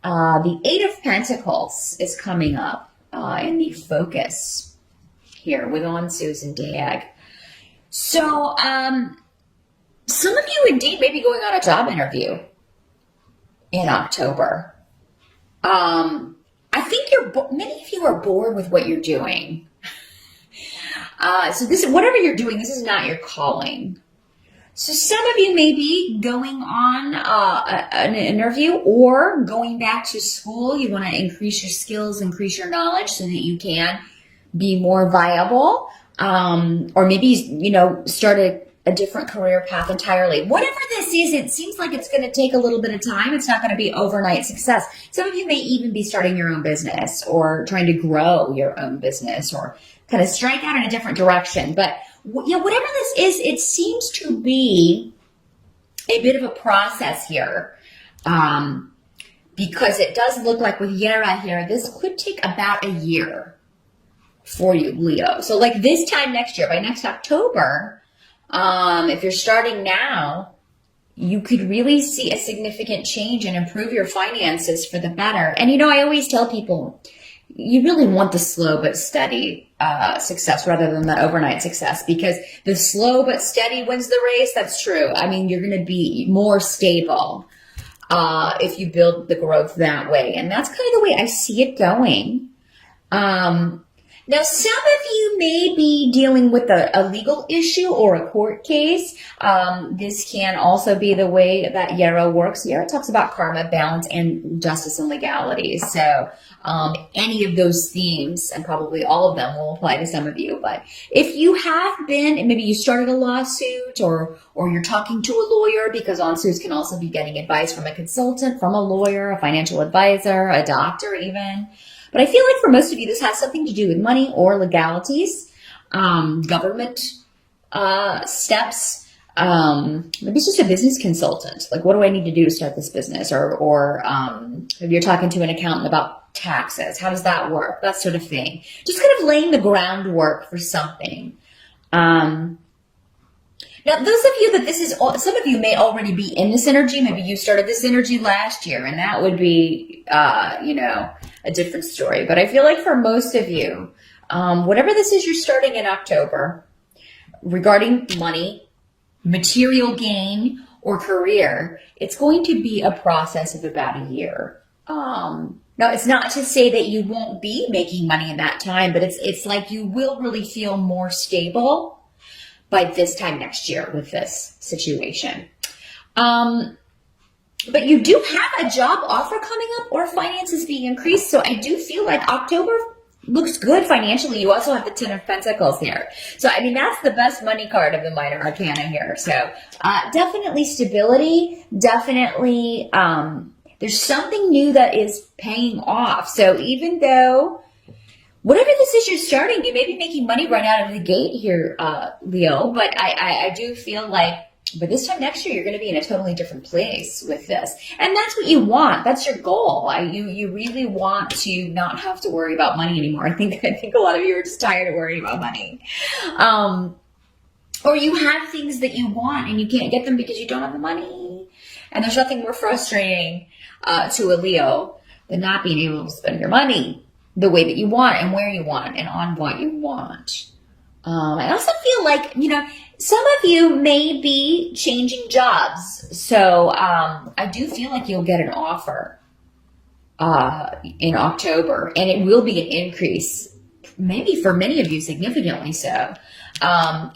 The Eight of Pentacles is coming up in the focus here with on Susan Dag. So, some of you indeed may be going on a job interview in October. I think many of you are bored with what you're doing. So whatever you're doing, this is not your calling. So some of you may be going on an interview or going back to school. You want to increase your skills, increase your knowledge so that you can be more viable. Or maybe, start a different career path entirely. Whatever this is, it seems like it's going to take a little bit of time. It's not going to be overnight success. Some of you may even be starting your own business or trying to grow your own business or kind of strike out in a different direction. But whatever this is, it seems to be a bit of a process here. Because it does look like with Yara here, this could take about a year for you, Leo. So like this time next year, by next October, if you're starting now, you could really see a significant change and improve your finances for the better. And I always tell people, you really want the slow but steady success rather than the overnight success, because the slow but steady wins the race. That's true. I mean, you're going to be more stable if you build the growth that way. And that's kind of the way I see it going. Now, some of you may be dealing with a legal issue or a court case. This can also be the way that Yara works. Yara talks about karma, balance, and justice and legality. So any of those themes, and probably all of them, will apply to some of you. But if you have been, and maybe you started a lawsuit or you're talking to a lawyer, because on suits can also be getting advice from a consultant, from a lawyer, a financial advisor, a doctor even. But I feel like for most of you, this has something to do with money or legalities, government steps. Maybe it's just a business consultant. Like, what do I need to do to start this business? Or if you're talking to an accountant about taxes, how does that work? That sort of thing. Just kind of laying the groundwork for something. Now, those of you that some of you may already be in this energy. Maybe you started this energy last year, and that would be, a different story. But I feel like for most of you, whatever this is you're starting in October, regarding money, material gain, or career, it's going to be a process of about a year. Now, it's not to say that you won't be making money in that time, but it's like you will really feel more stable by this time next year with this situation. But you do have a job offer coming up or finances being increased. So I do feel like October looks good financially. You also have the Ten of Pentacles here. So, I mean, that's the best money card of the minor arcana here. So definitely stability, definitely there's something new that is paying off. So even though whatever this is you're starting, you may be making money right out of the gate here, Leo, but I do feel like but this time next year, you're going to be in a totally different place with this. And that's what you want. That's your goal. You really want to not have to worry about money anymore. I think a lot of you are just tired of worrying about money. Or you have things that you want and you can't get them because you don't have the money. And there's nothing more frustrating to a Leo than not being able to spend your money the way that you want and where you want and on what you want. I also feel like, some of you may be changing jobs. So I do feel like you'll get an offer in October, and it will be an increase, maybe for many of you significantly so,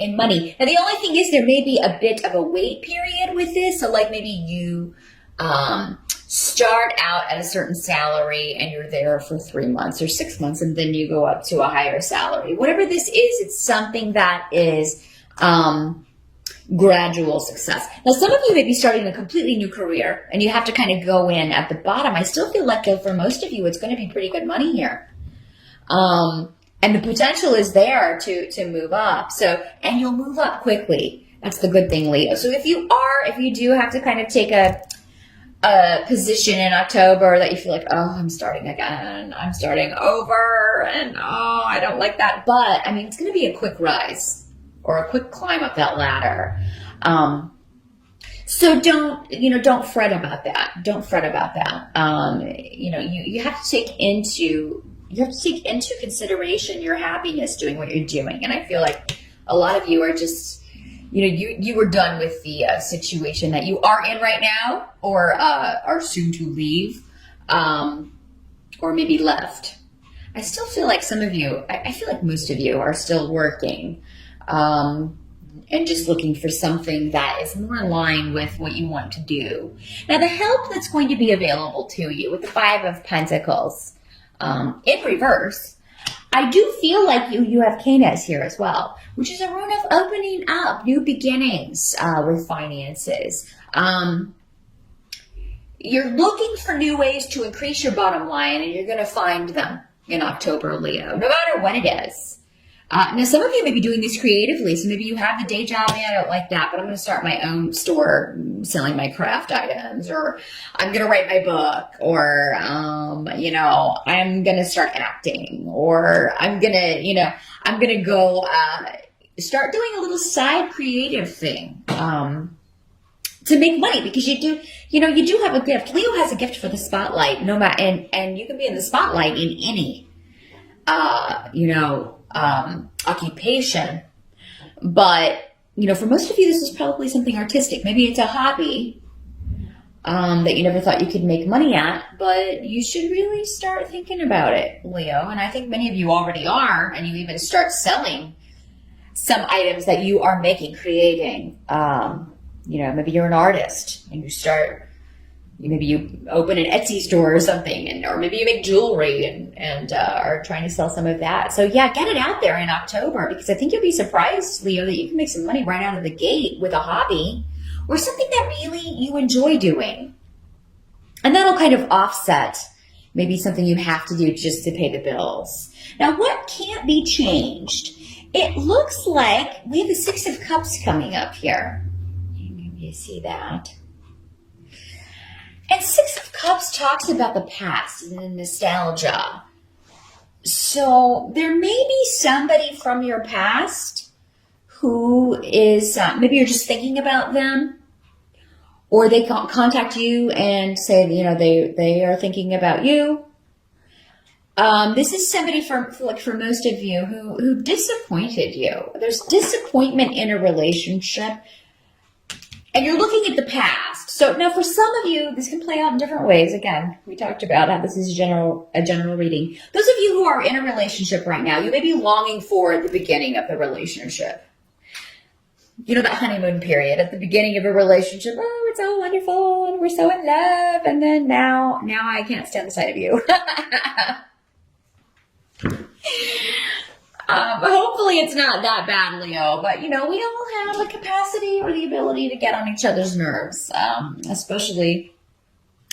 in money. Now, the only thing is there may be a bit of a wait period with this. So like maybe you start out at a certain salary and you're there for 3 months or 6 months, and then you go up to a higher salary. Whatever this is, it's something that is gradual success. Now, some of you may be starting a completely new career and you have to kind of go in at the bottom. I still feel like though for most of you, it's going to be pretty good money here. And the potential is there to move up. So, and you'll move up quickly. That's the good thing, Leo. So if you do have to kind of take a position in October that you feel like, oh, I'm starting again, I'm starting over, and oh, I don't like that. But I mean, it's going to be a quick rise or a quick climb up that ladder. So don't fret about that. Don't fret about that. You have to take into consideration your happiness doing what you're doing. And I feel like a lot of you are just, you were done with the situation that you are in right now, or are soon to leave, or maybe left. I still feel like some of you, I feel like most of you are still working, and just looking for something that is more in line with what you want to do. Now, the help that's going to be available to you with the Five of Pentacles in reverse, I do feel like you have Canes here as well, which is a rune of opening up, new beginnings with finances. You're looking for new ways to increase your bottom line, and you're going to find them in October, Leo, no matter what it is. Now, some of you may be doing this creatively, so maybe you have the day job, I don't like that, but I'm going to start my own store selling my craft items, or I'm going to write my book, or, I'm going to start acting, or I'm going to go start doing a little side creative thing to make money, because you do have a gift. Leo has a gift for the spotlight, and you can be in the spotlight in any, occupation. But, for most of you, this is probably something artistic. Maybe it's a hobby that you never thought you could make money at, but you should really start thinking about it, Leo. And I think many of you already are, and you even start selling some items that you are creating. Maybe you're an artist and maybe you open an Etsy store or something, or maybe you make jewelry and are trying to sell some of that. So yeah, get it out there in October, because I think you'll be surprised, Leo, that you can make some money right out of the gate with a hobby or something that really you enjoy doing. And that'll kind of offset maybe something you have to do just to pay the bills. Now, what can't be changed? It looks like we have the Six of Cups coming up here. Maybe you see that. And Six of Cups talks about the past and the nostalgia. So there may be somebody from your past who is, maybe you're just thinking about them, or they contact you and say, they are thinking about you. This is somebody for most of you who disappointed you. There's disappointment in a relationship, and you're looking at the past. So now for some of you, this can play out in different ways. Again, we talked about how this is a general reading. Those of you who are in a relationship right now, you may be longing for the beginning of the relationship. That honeymoon period at the beginning of a relationship. Oh, it's all wonderful and we're so in love. And then now I can't stand the sight of you. Hopefully it's not that bad, Leo, but we all have the capacity or the ability to get on each other's nerves, especially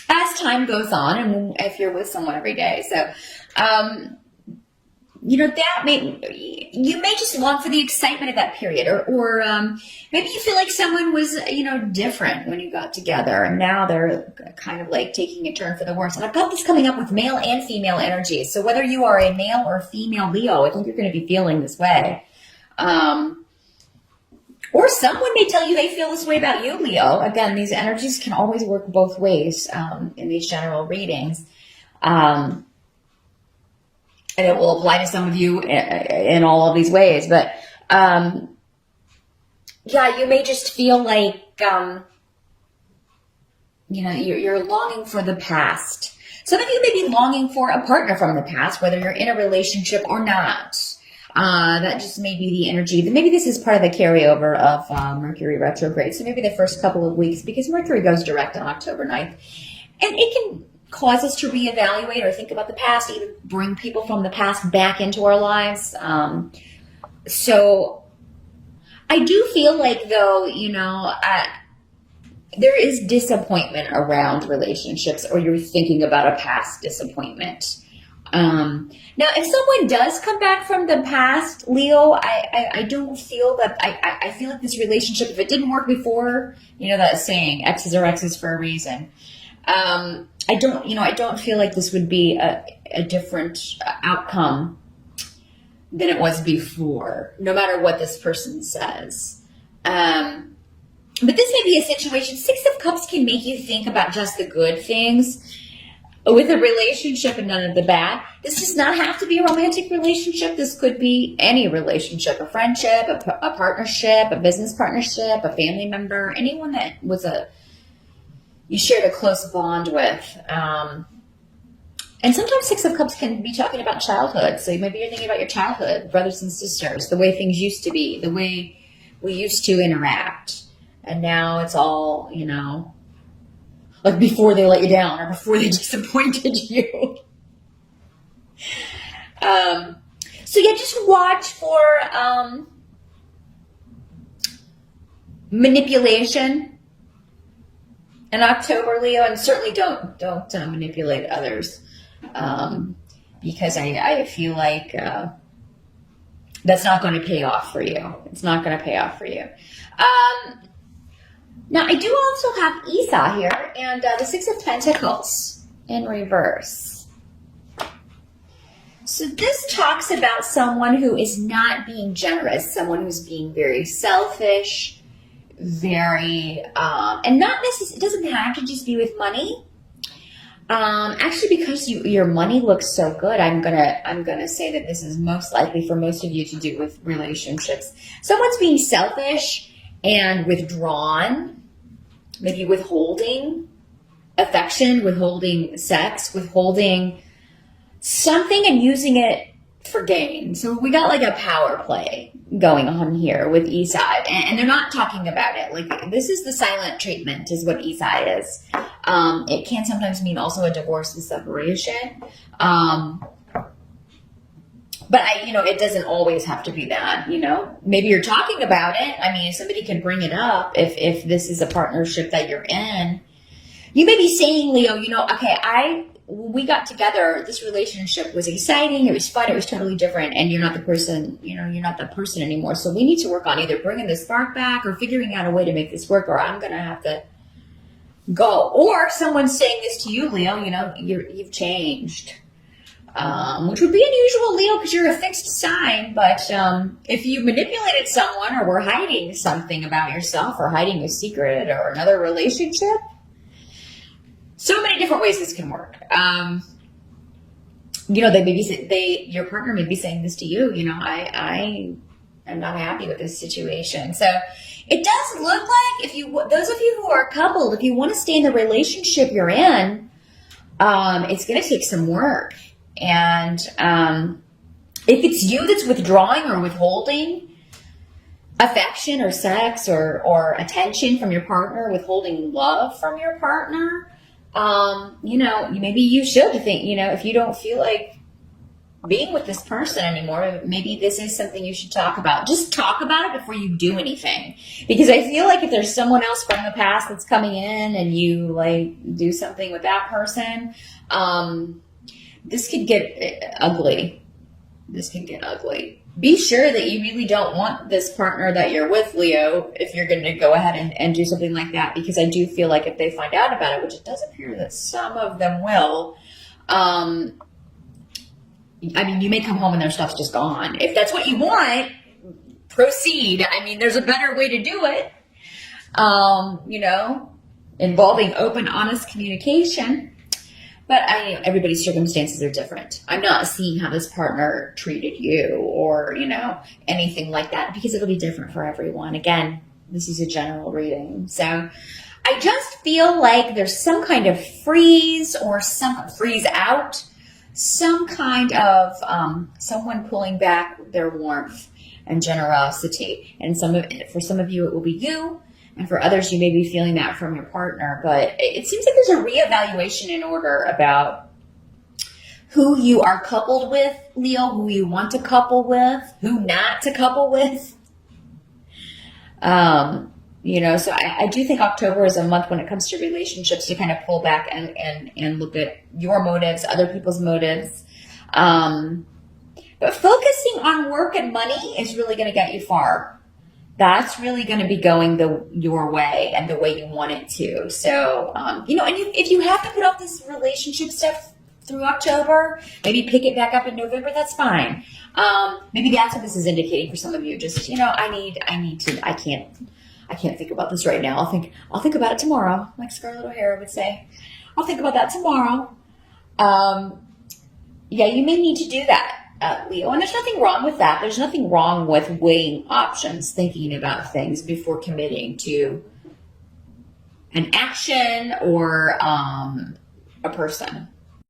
as time goes on and if you're with someone every day. So, you may just long for the excitement of that period, or maybe you feel like someone was, different when you got together, and now they're kind of like taking a turn for the worse. And I've got this coming up with male and female energies. So whether you are a male or female Leo, I think you're going to be feeling this way. Or someone may tell you they feel this way about you, Leo. Again, these energies can always work both ways in these general readings. And it will apply to some of you in all of these ways. But, you may just feel like, you're longing for the past. Some of you may be longing for a partner from the past, whether you're in a relationship or not. That just may be the energy. Maybe this is part of the carryover of Mercury retrograde. So maybe the first couple of weeks, because Mercury goes direct on October 9th. And it can cause us to reevaluate or think about the past, even bring people from the past back into our lives. So I do feel like, though, there is disappointment around relationships, or you're thinking about a past disappointment. Now, if someone does come back from the past, Leo, I don't feel that, I feel like this relationship, if it didn't work before, that saying, X's are X's for a reason. I don't feel like this would be a different outcome than it was before, no matter what this person says. But this may be a situation. Six of Cups can make you think about just the good things with a relationship and none of the bad. This does not have to be a romantic relationship. This could be any relationship, a friendship, a partnership, a business partnership, a family member, anyone that you shared a close bond with. And sometimes Six of Cups can be talking about childhood. So maybe you're thinking about your childhood, brothers and sisters, the way things used to be, the way we used to interact. And now it's all, like before they let you down or before they disappointed you. So yeah, just watch for manipulation in October, Leo, and certainly don't manipulate others, because I feel like that's not going to pay off for you. It's not going to pay off for you. Now, I do also have Esau here, and the Six of Pentacles in reverse. So this talks about someone who is not being generous, someone who's being very selfish, very, and not necessarily, it doesn't have to just be with money. Actually, because your money looks so good, I'm gonna say that this is most likely for most of you to do with relationships. Someone's being selfish and withdrawn. Maybe withholding affection, withholding sex, withholding something and using it for gain. So we got like a power play going on here with Esau. And they're not talking about it. Like, this is the silent treatment is what Esau is. It can sometimes mean also a divorce and separation. But it doesn't always have to be that, maybe you're talking about it. I mean, somebody can bring it up if this is a partnership that you're in. You may be saying, Leo, okay, when we got together, this relationship was exciting. It was fun. It was totally different. And you're not the person, you're not that person anymore. So we need to work on either bringing the spark back or figuring out a way to make this work, or I'm going to have to go. Or someone's saying this to you, Leo, you've changed. Which would be unusual, Leo, because you're a fixed sign. But if you manipulated someone or were hiding something about yourself or hiding a secret or another relationship, so many different ways this can work. Your partner may be saying this to you. I am not happy with this situation. So it does look like those of you who are coupled, if you want to stay in the relationship you're in, it's going to take some work. And if it's you that's withdrawing or withholding affection or sex or attention from your partner, withholding love from your partner, maybe you should think, if you don't feel like being with this person anymore, maybe this is something you should talk about. Just talk about it before you do anything. Because I feel like if there's someone else from the past that's coming in and you do something with that person, this could get ugly. Be sure that you really don't want this partner that you're with, Leo, if you're going to go ahead and do something like that, because I do feel like if they find out about it, which it does appear that some of them will, you may come home and their stuff's just gone. If that's what you want, proceed. There's a better way to do it, involving open, honest communication. But everybody's circumstances are different. I'm not seeing how this partner treated you or, anything like that, because it'll be different for everyone. Again, this is a general reading. So I just feel like there's some kind of freeze or some freeze out, some kind of someone pulling back their warmth and generosity. And for some of you, it will be you. And for others, you may be feeling that from your partner. But it seems like there's a reevaluation in order about who you are coupled with, Leo, who you want to couple with, who not to couple with. So I do think October is a month when it comes to relationships to kind of pull back and look at your motives, other people's motives. But focusing on work and money is really going to get you far. That's really going to be going your way and the way you want it to. So, if you have to put off this relationship stuff through October, maybe pick it back up in November, that's fine. Maybe that's what this is indicating for some of you. Just, I I can't think about this right now. I'll think about it tomorrow, like Scarlett O'Hara would say. I'll think about that tomorrow. Yeah, you may need to do that, Leo. And there's nothing wrong with that. There's nothing wrong with weighing options, thinking about things before committing to an action or a person.